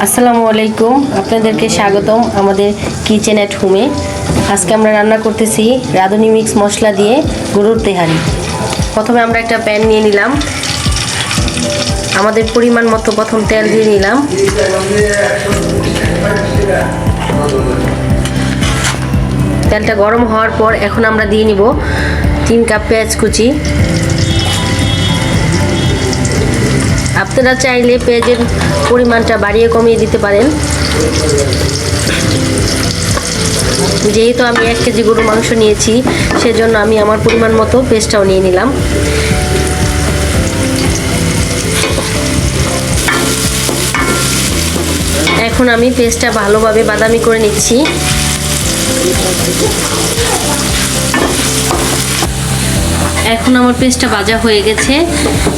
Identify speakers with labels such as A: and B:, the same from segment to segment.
A: আসসালামু আলাইকুম, আপনাদেরকে স্বাগতম আমাদের কিচেন অ্যাট হোমে। আজকে আমরা রান্না করতেছি রাঁধুনি মিক্স মশলা দিয়ে গরুর তেহারি। প্রথমে আমরা একটা প্যান নিয়ে নিলাম, আমাদের পরিমাণ মতো প্রথম তেল দিয়ে নিলাম। তেলটা গরম হওয়ার পর এখন আমরা দিয়ে নিব 3 কাপ পেঁয়াজ কুচি। আপনারা চাইলে পেঁয়াজের পরিমাণটা বাড়িয়ে কমিয়ে দিতে পারেন। যেহেতু আমি 1 কেজি গরু মাংস নিয়েছি, সেজন্য আমি আমার পরিমাণ মতো পেঁয়াজটাও নিয়ে নিলাম। এখন আমি পেঁয়াজটা ভালোভাবে বাদামি করে নিচ্ছি। এখন আমার পেস্টটা ভাজা হয়ে গেছে।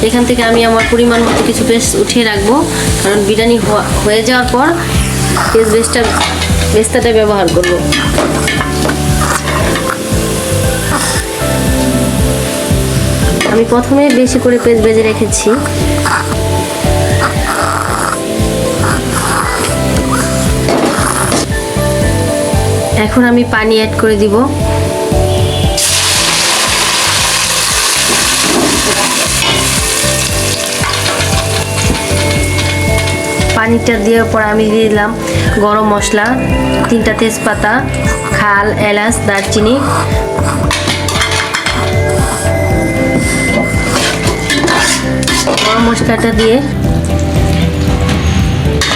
A: এখান থেকে আমি আমার পরিমাণ মতো কিছু পেস্ট উঠিয়ে রাখবো, কারণ বিরিয়ানি হয়ে যাওয়ার পর পেস্টটা ব্যবহার করব। আমি প্রথমে বেশি করে পেস্ট ভেজে রেখেছি। এখন আমি পানি অ্যাড করে দিব। পানিটা দেওয়ার পর আমি দিয়ে দিলাম গরম মশলা, 3টা তেজপাতা, খাল, এলাচ, দারচিনি। গরম মশলাটা দিয়ে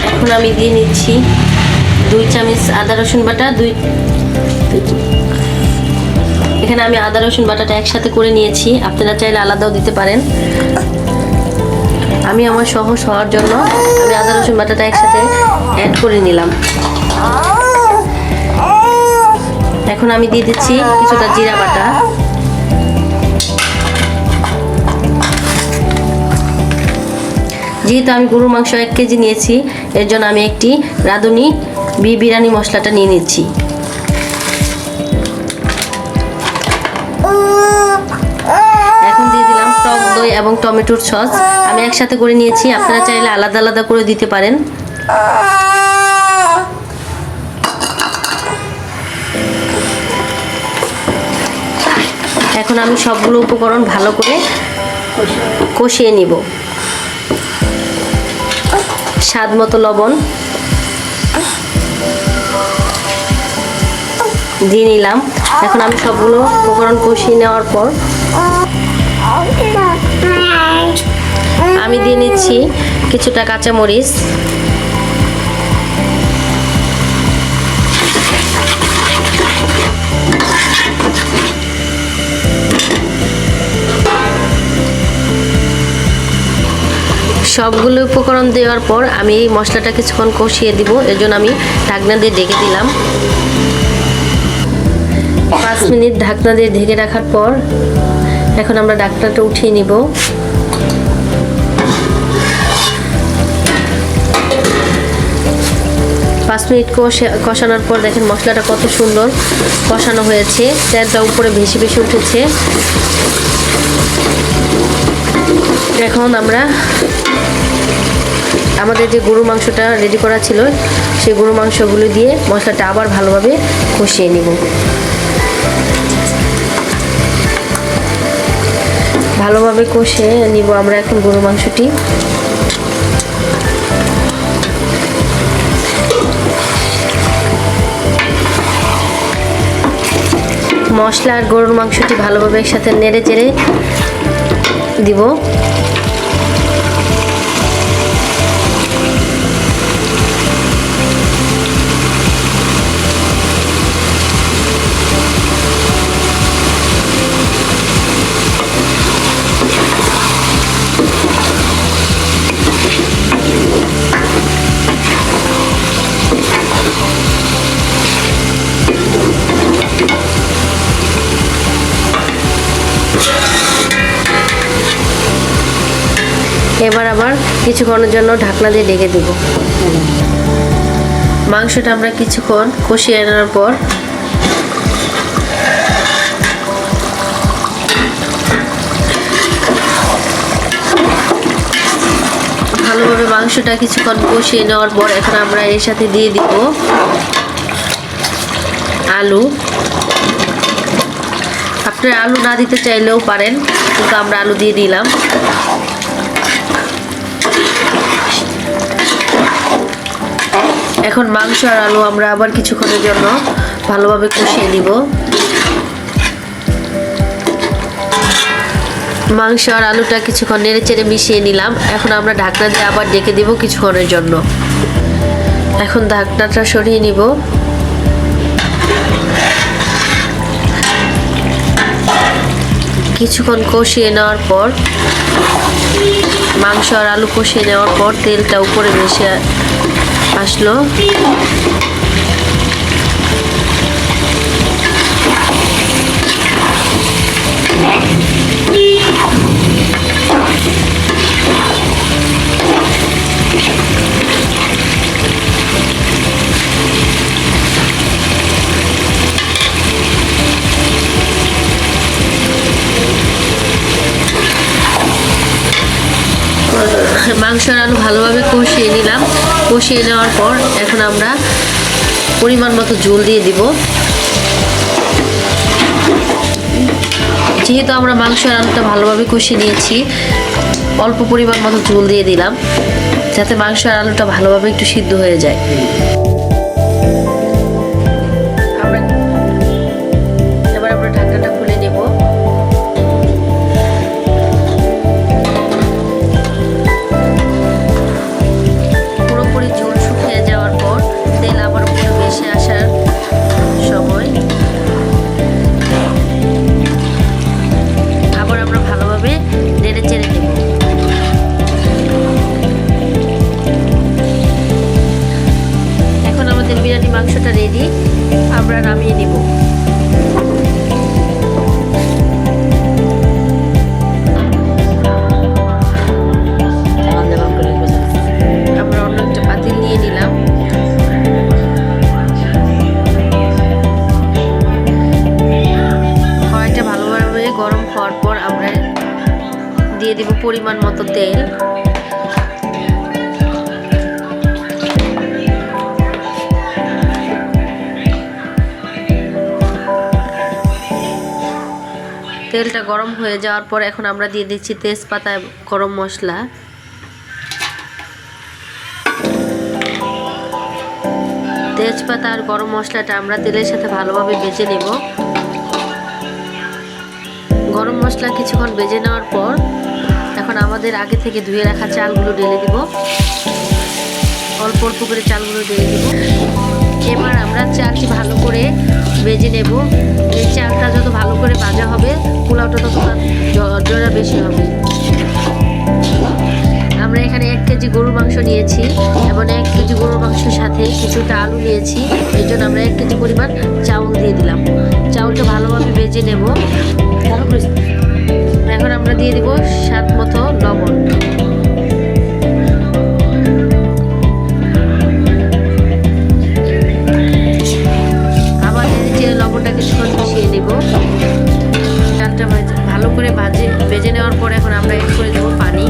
A: এখন আমি দিয়ে নিচ্ছি 2 চামচ আদা রসুন বাটা। এখানে আমি আদা রসুন বাটাটা একসাথে করে নিয়েছি, আপনারা চাইলে আলাদাও দিতে পারেন। আমি আমার সহজ হওয়ার জন্য আমি আদা রসুন বাটাটা একসাথে অ্যাড করে নিলাম। এখন আমি দিয়ে দিচ্ছি কিছুটা জিরা বাটা। যেহেতু আমি গরুর মাংস 1 কেজি নিয়েছি, এর জন্য আমি একটি রাঁধুনি বিরিয়ানি মশলাটা নিয়ে নিচ্ছি। এখন দিয়ে দিলাম টক দই এবং টমেটোর সস। আমি একসাথে করে নিয়েছি, আপনারা চাইলে আলাদা আলাদা করে দিতে পারেন। এখন আমি সবগুলো উপকরণ ভালো করে কষিয়ে নিব। স্বাদ মতো লবণ দিয়ে নিলাম। এখন আমি সবগুলো উপকরণ কষিয়ে নেওয়ার পর আমি দিয়ে নিচ্ছি কিছুটা কাঁচামরিচ, সবগুলো উপকরণ দেওয়ার পর আমি এই মশলাটা কিছুক্ষণ কষিয়ে দিব। এর জন্য আমি ঢাকনা দিয়ে ঢেকে দিলাম। 5 মিনিট ঢাকনা দিয়ে ঢেকে রাখার পর এখন আমরা ঢাকনাটা উঠিয়ে নিব। পাঁচ মিনিট কষানোর পর দেখেন মশলাটা কত সুন্দর কষানো হয়েছে, তেলটা উপরে ভেসে ভেসে উঠেছে। এখন আমরা আমাদের যে গরু মাংসটা রেডি করা ছিল, সেই গরু মাংসগুলো দিয়ে মশলাটা আবার ভালোভাবে কষিয়ে নিব। ভালোভাবে কষিয়ে নিব আমরা এখন গরু মাংসটি। মশলা আর গরুর মাংসটি ভালোভাবে একসাথে নেড়ে চেড়ে দিব। এবার আবার কিছুক্ষণের জন্য ঢাকনা দিয়ে ঢেকে দেব। মাংসটা আমরা কিছুক্ষণ কষিয়ে আনার পর ভালোভাবে মাংসটা কিছুক্ষণ কষিয়ে নেওয়ার পর এখন আমরা এর সাথে দিয়ে দিব আলু। আপনারা আলু না দিতে চাইলেও পারেন, কিন্তু আমরা আলু দিয়ে দিলাম। এখন মাংস আর আলু আমরা আবার কিছুক্ষণের জন্য ভালোভাবে কষিয়ে নিব। মাংস আর আলুটা কিছুক্ষণ নেড়ে চেড়ে মিশিয়ে নিলাম। এখন আমরা ঢাকনা দিয়ে আবার ডেকে দিব কিছুক্ষণের জন্য। এখন ঢাকনাটা সরিয়ে নিব। কিছুক্ষণ কষিয়ে নেওয়ার পর, মাংস আর আলু কষিয়ে নেওয়ার পর তেলটা উপরে ভেসে আসলো। মাংস আর আলু ভালোভাবে কষিয়ে নিলাম। কষিয়ে নেওয়ার পর এখন আমরা পরিমাণ মতো ঝোল দিয়ে দিব। যেহেতু আমরা মাংস আর আলুটা ভালোভাবে কষিয়ে নিয়েছি, অল্প পরিমাণ মতো ঝোল দিয়ে দিলাম, যাতে মাংস আর আলুটা ভালোভাবে একটু সিদ্ধ হয়ে যায়। এবার আমরা ঢাকনাটা খুলে নেব। পুরোপুরি ঝোল শুকিয়ে যাওয়ার পর তেল আবার উপরে ভেসে আসার সময় আবার আমরা ভালোভাবে নেড়ে চেড়ে নেব। এখন আমাদের বিরিয়ানি মাংসটা রেডি, আমরা নামিয়ে নেব। আমরা অন্য একটা পাতিল নিয়ে নিলাম। কড়াইটা ভালোভাবে গরম হওয়ার পর আমরা দিয়ে দিব পরিমাণ মতো তেল। তেলটা গরম হয়ে যাওয়ার পর এখন আমরা দিয়ে দিচ্ছি তেজপাতা, গরম মশলা। তেজপাতা আর গরম মশলাটা আমরা তেলের সাথে ভালোভাবে ভেজে নেব। গরম মশলা কিছুক্ষণ ভেজে নেওয়ার পর এখন আমাদের আগে থেকে ধুয়ে রাখা চালগুলো ঢেলে দিব। অল্প অল্প করে চালগুলো ঢেলে দিব। এবার আমরা চালটি ভালো করে ভেজে নেব। এই চালটা যত ভালো করে ভাজা হবে, পোলাওটা তত জড়া বেশি হবে। আমরা এখানে 1 কেজি গরুর মাংস নিয়েছি এবং 1 কেজি গরুর মাংসের সাথে কিছুটা আলু নিয়েছি। এই জন্য আমরা 1 কেজি পরিমাণ চাউল দিয়ে দিলাম। চাউলটা ভালোভাবে ভেজে নেব। এখন আমরা দিয়ে দিব স্বাদ মতো লবণ। আবার লবণটা কিছুক্ষণ মিশিয়ে নেব। চালটা ভালো করে ভেজে নেওয়ার পর এখন আমরা এড করে দেবো পানি।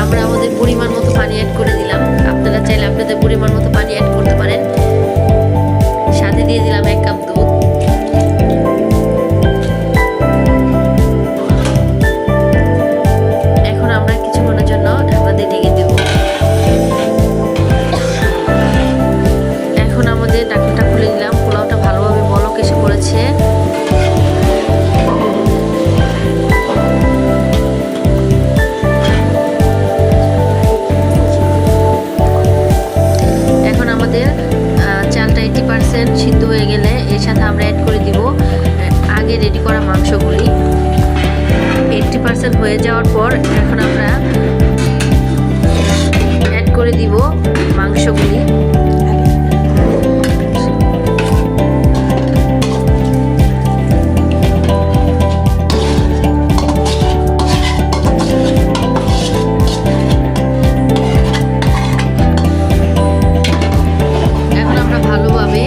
A: আমরা আমাদের পরিমাণ মতো পানি অ্যাড করে দিলাম। আপনারা চাইলে আপনাদের পরিমাণ মতো পানি অ্যাড করতে পারেন। সাথে দিয়ে দিলাম 1 কাপ দুধ। এখন আমরা কিছুক্ষণের জন্য ঢাকনা দিয়ে ঢেকে দেব। এখন আমাদের ঢাকনাটা খুলে দিলাম। পোলাওটা ভালোভাবে বলক এসে পড়েছে। এখন আমাদের চালটা 80% সিদ্ধ হয়ে গেলে এর সাথে আমরা অ্যাড করে দিব আগে রেডি করা মাংসগুলি। 80% হয়ে যাওয়ার পর এখন আমরা অ্যাড করে দিব মাংসগুলি। এখন আমরা ভালোভাবে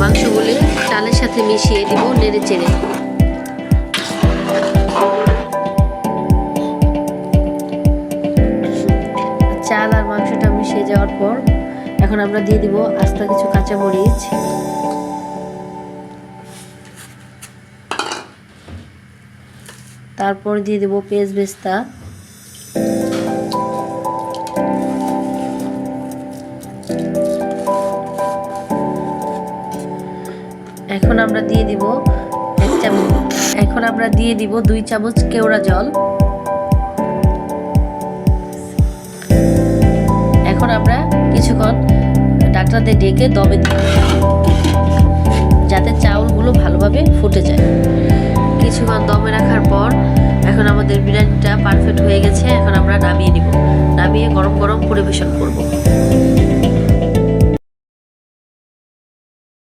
A: মাংসগুলি চালের সাথে সাথে মিশিয়ে দিব নেড়ে চেড়ে। চাল আর মাংসটা মিশিয়ে যাওয়ার পর এখন আমরা দিয়ে দিব আস্ত কিছু কাঁচামরিচ, তারপর দিয়ে দেব পেঁয়াজ বেরেস্তা, এখন আমরা দিয়ে দিব 2 চামচ কেওড়া জল। এখন আমরা কিছুক্ষণ ঢাকনা দিয়ে ঢেকে দমে দিব যাতে চাউলগুলো ভালোভাবে ফুটে যায়। কিছুক্ষণ দমে রাখার পর এখন আমাদের বিরিয়ানিটা পারফেক্ট হয়ে গেছে। এখন আমরা নামিয়ে নিব, নামিয়ে গরম গরম পরিবেশন করব।